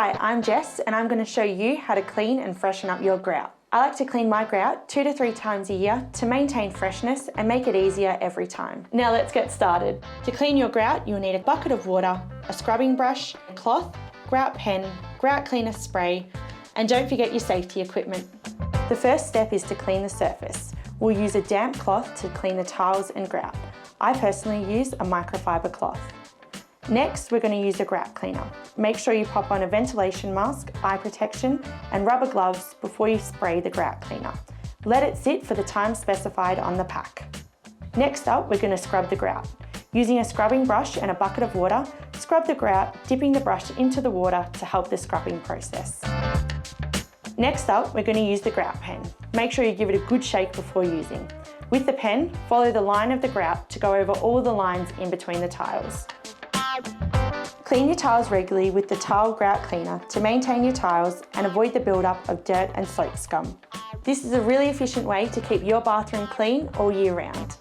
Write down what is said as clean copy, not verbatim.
Hi, I'm Jess and I'm going to show you how to clean and freshen up your grout. I like to clean my grout 2 to 3 times a year to maintain freshness and make it easier every time. Now let's get started. To clean your grout, you'll need a bucket of water, a scrubbing brush, a cloth, grout pen, grout cleaner spray, and don't forget your safety equipment. The first step is to clean the surface. We'll use a damp cloth to clean the tiles and grout. I personally use a microfiber cloth. Next, we're going to use a grout cleaner. Make sure you pop on a ventilation mask, eye protection, and rubber gloves before you spray the grout cleaner. Let it sit for the time specified on the pack. Next up, we're going to scrub the grout. Using a scrubbing brush and a bucket of water, scrub the grout, dipping the brush into the water to help the scrubbing process. Next up, we're going to use the grout pen. Make sure you give it a good shake before using. With the pen, follow the line of the grout to go over all the lines in between the tiles. Clean your tiles regularly with the tile grout cleaner to maintain your tiles and avoid the buildup of dirt and soap scum. This is a really efficient way to keep your bathroom clean all year round.